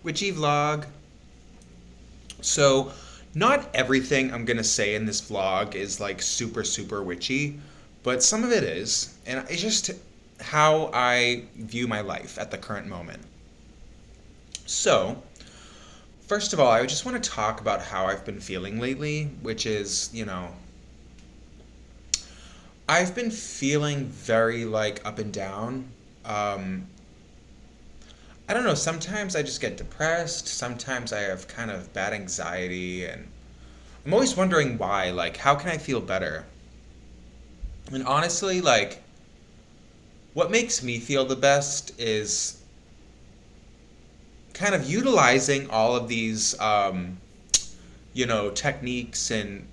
Witchy vlog. So, not everything I'm gonna say in this vlog is like super, super witchy, but some of it is. And it's just how I view my life at the current moment. So, first of all, I just want to talk about how I've been feeling lately, which is, I've been feeling very like up and down. Um, I don't know, sometimes I just get depressed, sometimes I have kind of bad anxiety, and I'm always wondering why. Like, how can I feel better? And honestly, like, what makes me feel the best is kind of utilizing all of these, techniques and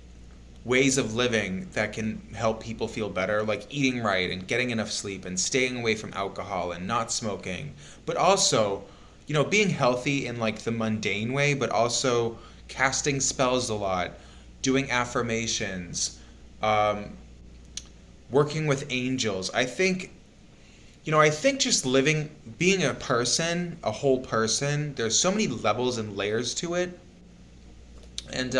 ways of living that can help people feel better, like eating right and getting enough sleep and staying away from alcohol and not smoking, but also, being healthy in like the mundane way, but also casting spells a lot, doing affirmations, um, working with angels. I think just living, being a person, a whole person, there's so many levels and layers to it. And,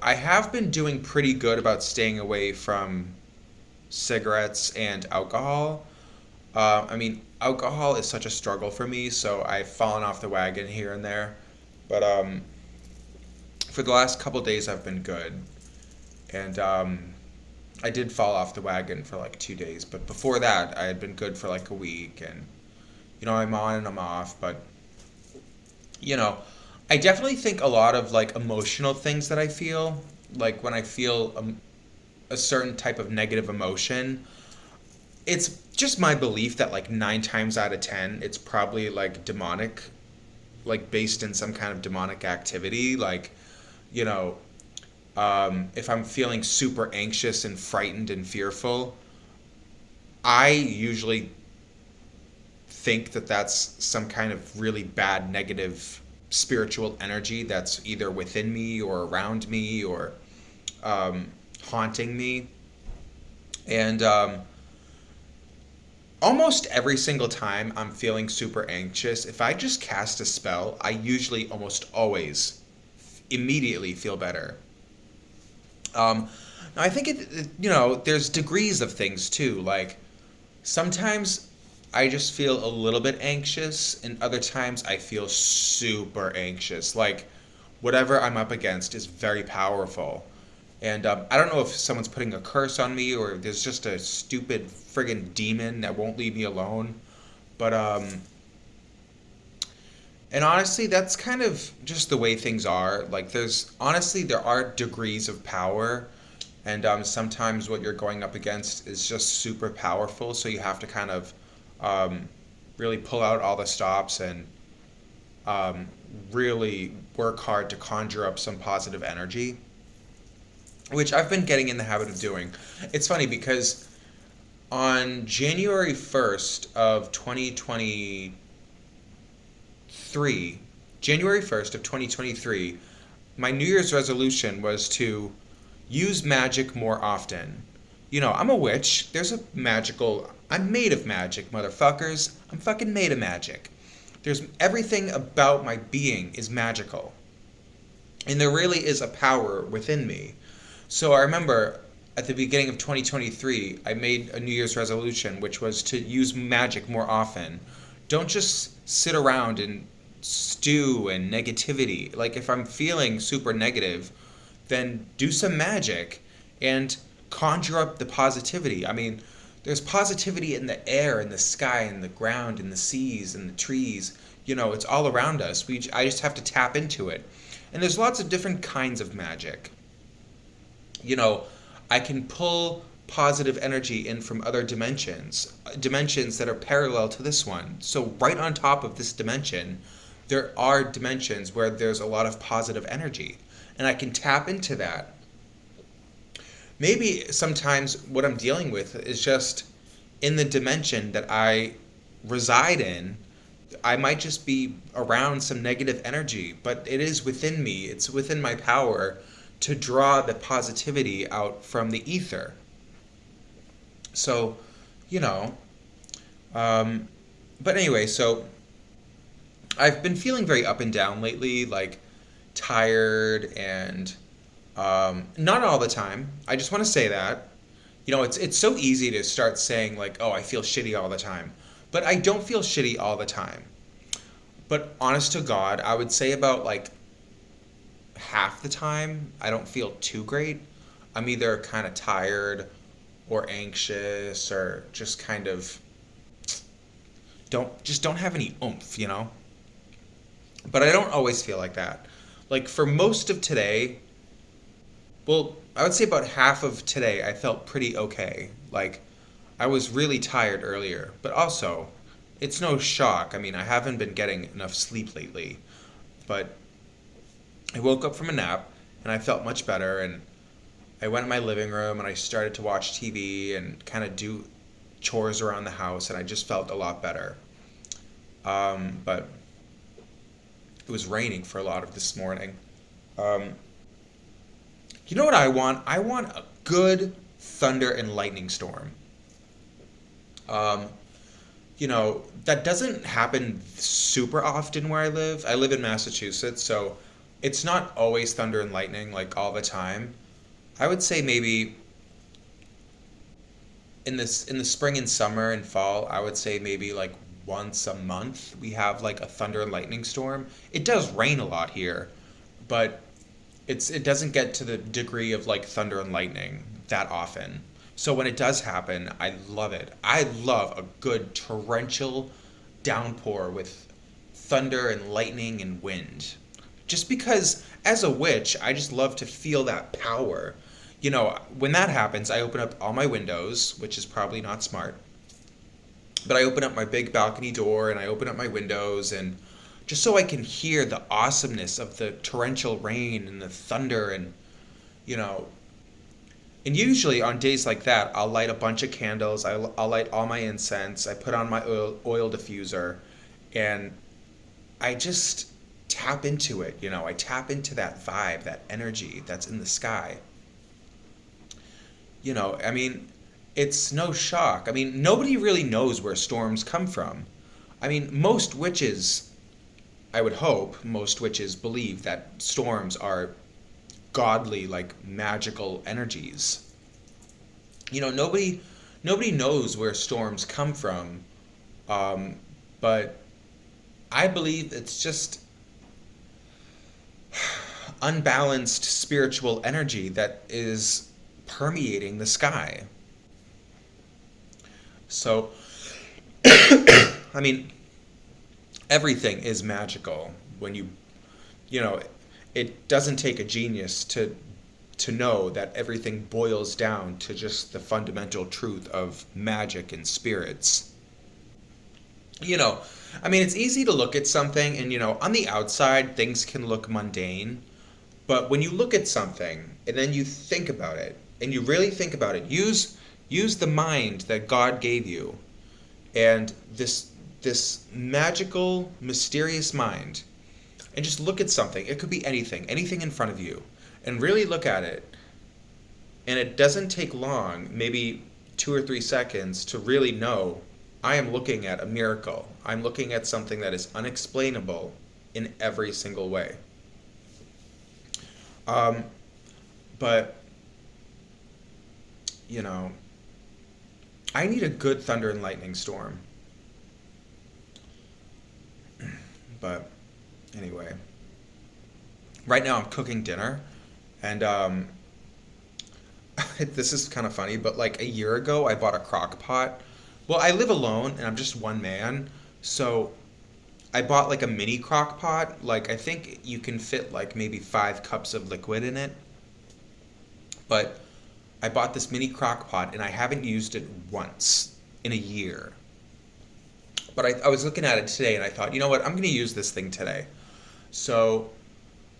I have been doing pretty good about staying away from cigarettes and alcohol. Alcohol is such a struggle for me, so I've fallen off the wagon here and there. But for the last couple days, I've been good. And I did fall off the wagon for like 2 days, but before that, I had been good for like a week. And, I'm on and I'm off, but, you know, I definitely think a lot of like emotional things that I feel, like when I feel a certain type of negative emotion, it's just my belief that like 9 times out of 10, it's probably like demonic, like based in some kind of demonic activity. Like, you know, if I'm feeling super anxious and frightened and fearful, I usually think that that's some kind of really bad negative spiritual energy that's either within me or around me or um, haunting me. And almost every single time I'm feeling super anxious, if I just cast a spell, I usually almost always immediately feel better. Um, Now I think there's degrees of things too. Like sometimes I just feel a little bit anxious, and other times I feel super anxious. Like whatever I'm up against is very powerful. And I don't know if someone's putting a curse on me or if there's just a stupid friggin' demon that won't leave me alone. But, and honestly, that's kind of just the way things are. Like, there are degrees of power. And sometimes what you're going up against is just super powerful. So you have to kind of um, really pull out all the stops and um, really work hard to conjure up some positive energy, which I've been getting in the habit of doing. It's funny because on January 1st of 2023, January 1st of 2023, my New Year's resolution was to use magic more often. I'm a witch. I'm made of magic, motherfuckers. I'm fucking made of magic. There's everything about my being is magical. And there really is a power within me. So I remember at the beginning of 2023, I made a New Year's resolution, which was to use magic more often. Don't just sit around and stew and negativity. Like, if I'm feeling super negative, then do some magic and conjure up the positivity. I mean, there's positivity in the air, in the sky, in the ground, in the seas, in the trees. It's all around us. I just have to tap into it. And there's lots of different kinds of magic. you know, I can pull positive energy in from other dimensions that are parallel to this one. So right on top of this dimension, there are dimensions where there's a lot of positive energy, and I can tap into that. Maybe sometimes what I'm dealing with is just in the dimension that I reside in, I might just be around some negative energy, but it is within me. It's within my power to draw the positivity out from the ether. So, you know, um, but anyway, so I've been feeling very up and down lately, like tired and not all the time. I just want to say that. It's so easy to start saying like, "Oh, I feel shitty all the time." But I don't feel shitty all the time. But honest to God, I would say about like half the time I don't feel too great. I'm either kind of tired or anxious or just kind of don't have any oomph. But I don't always feel like that. Like for most of today, well, I would say about half of today I felt pretty okay. Like I was really tired earlier, but also it's no shock. I mean, I haven't been getting enough sleep lately, but I woke up from a nap and I felt much better, and I went in my living room and I started to watch TV and kind of do chores around the house, and I just felt a lot better. But it was raining for a lot of this morning. Um, you know what I want? I want a good thunder and lightning storm. Um, that doesn't happen super often where I live. I live in Massachusetts, so it's not always thunder and lightning like all the time. I would say maybe in the spring and summer and fall, I would say maybe like once a month we have like a thunder and lightning storm. It does rain a lot here, but it doesn't get to the degree of like thunder and lightning that often. So when it does happen, I love it. I love a good torrential downpour with thunder and lightning and wind. Just because as a witch, I just love to feel that power. When that happens, I open up all my windows, which is probably not smart. But I open up my big balcony door and I open up my windows, and just so I can hear the awesomeness of the torrential rain and the thunder, you know and usually on days like that, I'll light a bunch of candles. I'll light all my incense. I put on my oil diffuser, and I just tap into it. I tap into that vibe, that energy that's in the sky. I mean, it's no shock. I mean, nobody really knows where storms come from. I mean, I would hope, most witches believe that storms are godly, like magical energies. Nobody knows where storms come from, um, but I believe it's just unbalanced spiritual energy that is permeating the sky. So, I mean, everything is magical when you know, it doesn't take a genius to know that everything boils down to just the fundamental truth of magic and spirits. You know, I mean, it's easy to look at something and, on the outside, things can look mundane. But when you look at something and then you think about it and you really think about it, use the mind that God gave you, and this magical, mysterious mind, and just look at something. It could be anything in front of you, and really look at it. And it doesn't take long, maybe 2 or 3 seconds, to really know I am looking at a miracle. I'm looking at something that is unexplainable in every single way. Um, but, you know, I need a good thunder and lightning storm. But anyway, right now I'm cooking dinner, and this is kind of funny, but like a year ago I bought a crock pot. Well, I live alone and I'm just one man, so I bought like a mini crock pot. Like I think you can fit like maybe 5 cups of liquid in it. But I bought this mini crock pot and I haven't used it once in a year. But I was looking at it today and I thought, you know what, I'm going to use this thing today. So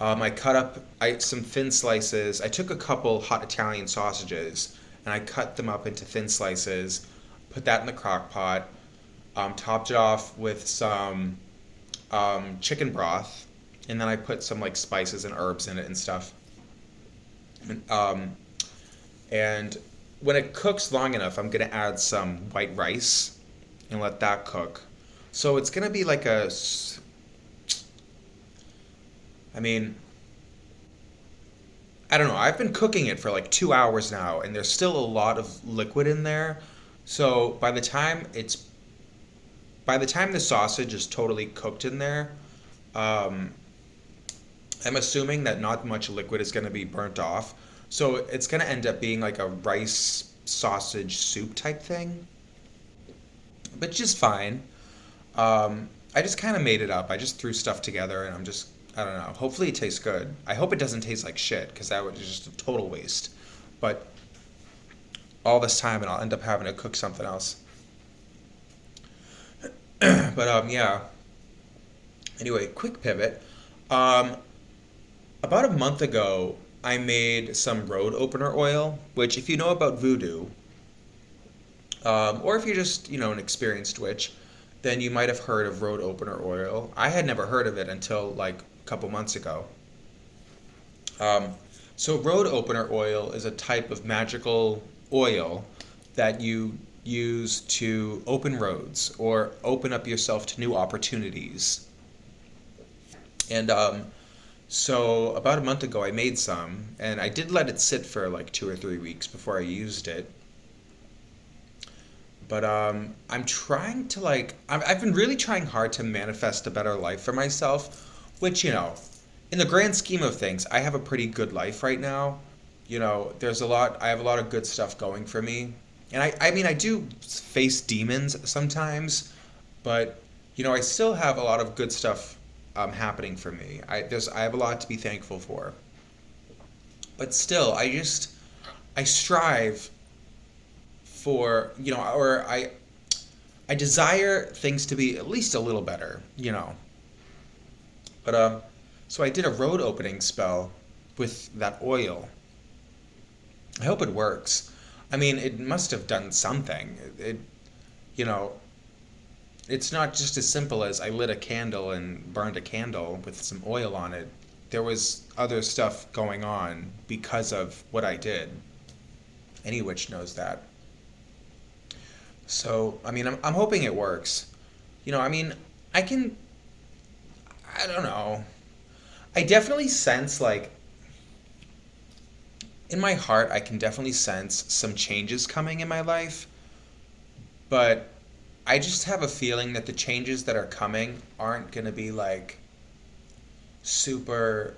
I cut up some thin slices. I took a couple hot Italian sausages and I cut them up into thin slices, put that in the crock pot, topped it off with some chicken broth, and then I put some like spices and herbs in it and stuff. And when it cooks long enough, I'm gonna add some white rice and let that cook. So it's gonna be like I mean, I don't know. I've been cooking it for like 2 hours now, and there's still a lot of liquid in there. So by the time the sausage is totally cooked in there, um, I'm assuming that not much liquid is going to be burnt off. So it's going to end up being like a rice sausage soup type thing, but just fine. I just kind of made it up. I just threw stuff together, and I don't know. Hopefully it tastes good. I hope it doesn't taste like shit, because that would be just a total waste. But all this time, and I'll end up having to cook something else. But yeah. Anyway, quick pivot. Um, about a month ago, I made some road opener oil, which, if you know about voodoo, or if you're just, an experienced witch, then you might have heard of road opener oil. I had never heard of it until like a couple months ago. Um, so, road opener oil is a type of magical oil that you use to open roads or open up yourself to new opportunities. And so, about a month ago, I made some, and I did let it sit for like 2 or 3 weeks before I used it. But I'm trying to I've been really trying hard to manifest a better life for myself, which, in the grand scheme of things, I have a pretty good life right now. I have a lot of good stuff going for me. And I mean, I do face demons sometimes, but, I still have a lot of good stuff happening for me. I have a lot to be thankful for. But still, I strive for, or I desire things to be at least a little better. But so I did a road opening spell with that oil. I hope it works. I mean, it must have done something. You know, it's not just as simple as I lit a candle and burned a candle with some oil on it. There was other stuff going on because of what I did. Any witch knows that. So, I mean, I'm hoping it works. I mean, I can, I don't know. I definitely sense, in my heart, I can definitely sense some changes coming in my life, but I just have a feeling that the changes that are coming aren't going to be, super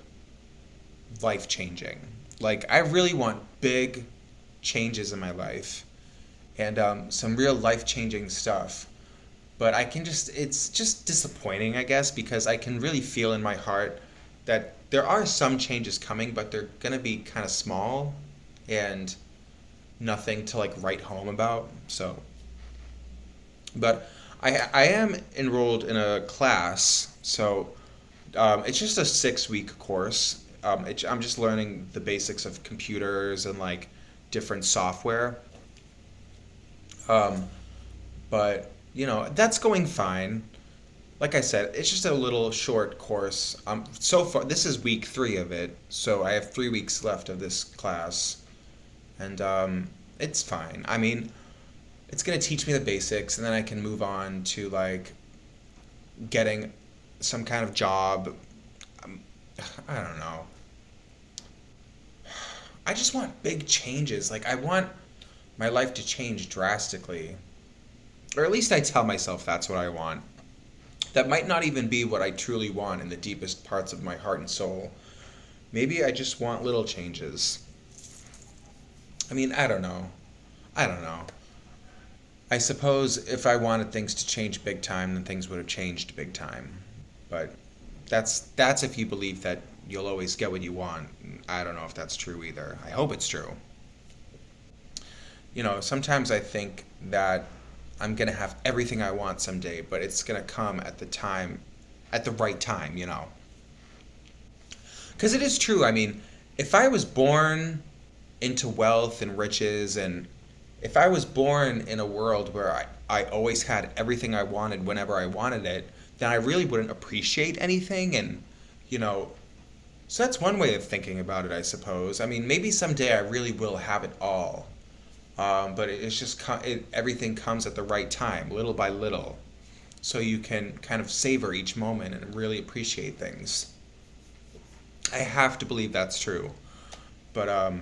life changing. I really want big changes in my life and some real life changing stuff. But it's just disappointing, I guess, because I can really feel in my heart that there are some changes coming, but they're going to be kind of small and nothing to write home about. So, but I am enrolled in a class, so it's just a 6 week course. I'm just learning the basics of computers and different software. Um, but that's going fine. Like I said, it's just a little short course. So far, this is week 3 of it, so I have 3 weeks left of this class, and it's fine. I mean, it's gonna teach me the basics, and then I can move on to getting some kind of job. Um, I don't know. I just want big changes. I want my life to change drastically, or at least I tell myself that's what I want. That might not even be what I truly want in the deepest parts of my heart and soul. Maybe I just want little changes. I mean, I don't know. I don't know. I suppose if I wanted things to change big time, then things would have changed big time. But that's if you believe that you'll always get what you want. I don't know if that's true either. I hope it's true. Sometimes I think that I'm gonna have everything I want someday, but it's gonna come at the right time. Because it is true. I mean, if I was born into wealth and riches, and if I was born in a world where I always had everything I wanted whenever I wanted it, then I really wouldn't appreciate anything. And, you know, so that's one way of thinking about it, I suppose. I mean, maybe someday I really will have it all. But it's just everything comes at the right time, little by little, so you can kind of savor each moment and really appreciate things. I have to believe that's true. But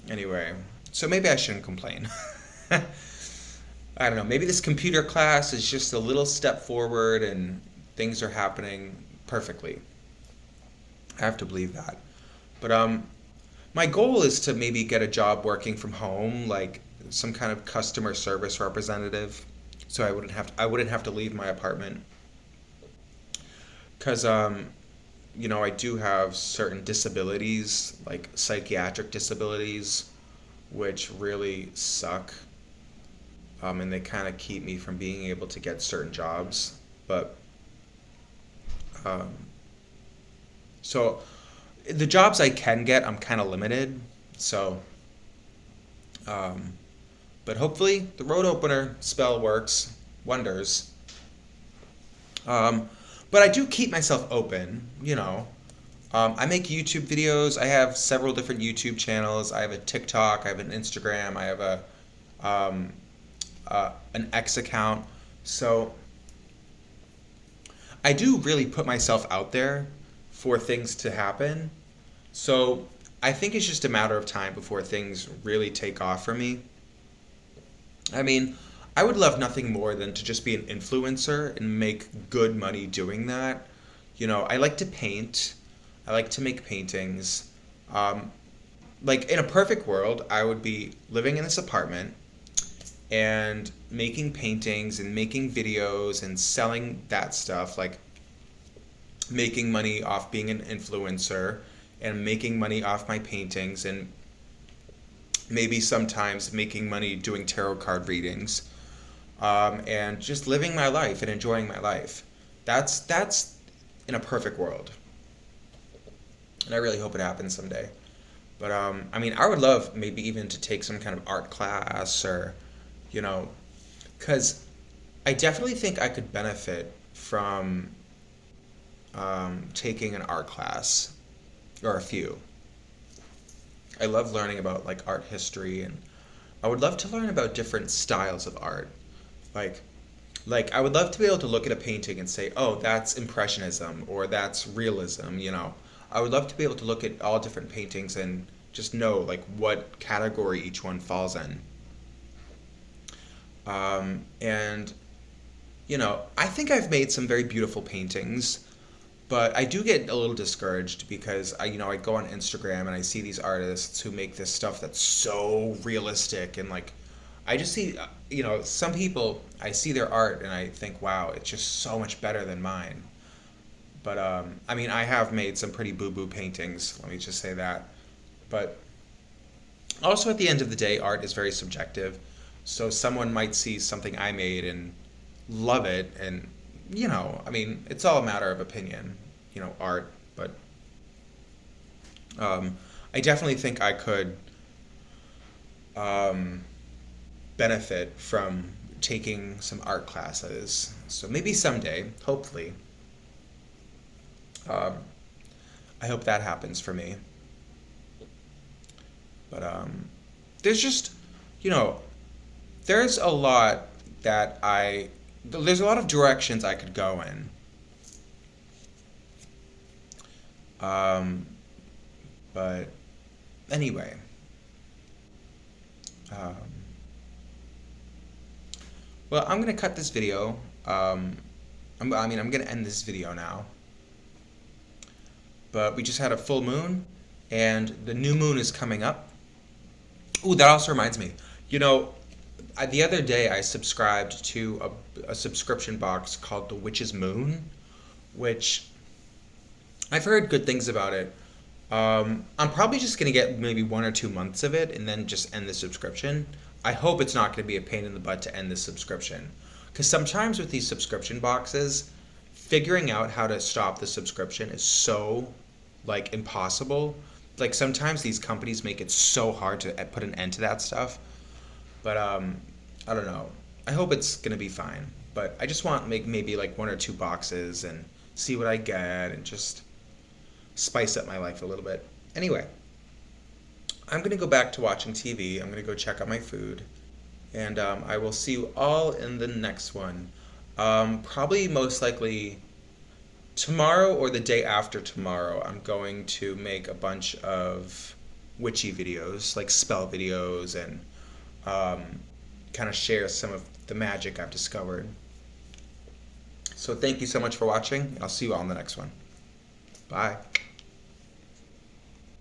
anyway, so maybe I shouldn't complain. I don't know. Maybe this computer class is just a little step forward and things are happening perfectly. I have to believe that. But my goal is to maybe get a job working from home, like some kind of customer service representative, so I wouldn't have to leave my apartment. Cause I do have certain disabilities, like psychiatric disabilities, which really suck. And they kind of keep me from being able to get certain jobs. But um, so the jobs I can get, I'm kind of limited. So, um, but hopefully the road opener spell works wonders. Um, but I do keep myself open, you know. I make YouTube videos. I have several different YouTube channels. I have a TikTok. I have an Instagram. I have um, an X account. So I do really put myself out there for things to happen. So I think it's just a matter of time before things really take off for me. I mean, I would love nothing more than to just be an influencer and make good money doing that. I like to paint. I like to make paintings. Um, like in a perfect world, I would be living in this apartment and making paintings and making videos and selling that stuff, like making money off being an influencer and making money off my paintings and maybe sometimes making money doing tarot card readings, and just living my life and enjoying my life. That's in a perfect world, and I really hope it happens someday. But I mean, I would love maybe even to take some kind of art class or, you know, because I definitely think I could benefit from taking an art class or a few. I love learning about like art history, and I would love to learn about different styles of art. Like like I would love to be able to look at a painting and say, "Oh, that's impressionism or that's realism." I would love to be able to look at all different paintings and just know like what category each one falls in. And I think I've made some very beautiful paintings, but I do get a little discouraged because I go on Instagram and I see these artists who make this stuff that's so realistic, and like I just see some people, I see their art and I think, wow, it's just so much better than mine. But I mean, I have made some pretty boo-boo paintings, let me just say that. But also at the end of the day, art is very subjective. So someone might see something I made and love it, and I mean, it's all a matter of opinion, art. But I definitely think I could um, benefit from taking some art classes. So maybe someday, hopefully, um, I hope that happens for me. But there's just, you know, there's a lot that there's a lot of directions I could go in. Um, but anyway, um, well, I'm gonna cut this video. I'm gonna end this video now. But we just had a full moon, and the new moon is coming up. Ooh, that also reminds me. You know, the other day I subscribed to a subscription box called the Witch's Moon, which I've heard good things about it. I'm probably just gonna get maybe 1 or 2 months of it and then just end the subscription. I hope it's not gonna be a pain in the butt to end the subscription, because sometimes with these subscription boxes, figuring out how to stop the subscription is so like impossible. Like sometimes these companies make it so hard to put an end to that stuff. But I don't know. I hope it's gonna be fine. But I just want make maybe like 1 or 2 boxes and see what I get and just spice up my life a little bit. Anyway, I'm gonna go back to watching TV. I'm gonna go check out my food, and I will see you all in the next one. Probably most likely tomorrow or the day after tomorrow, I'm going to make a bunch of witchy videos, like spell videos, and um, kind of share some of the magic I've discovered. So thank you so much for watching. I'll see you all in the next one. Bye.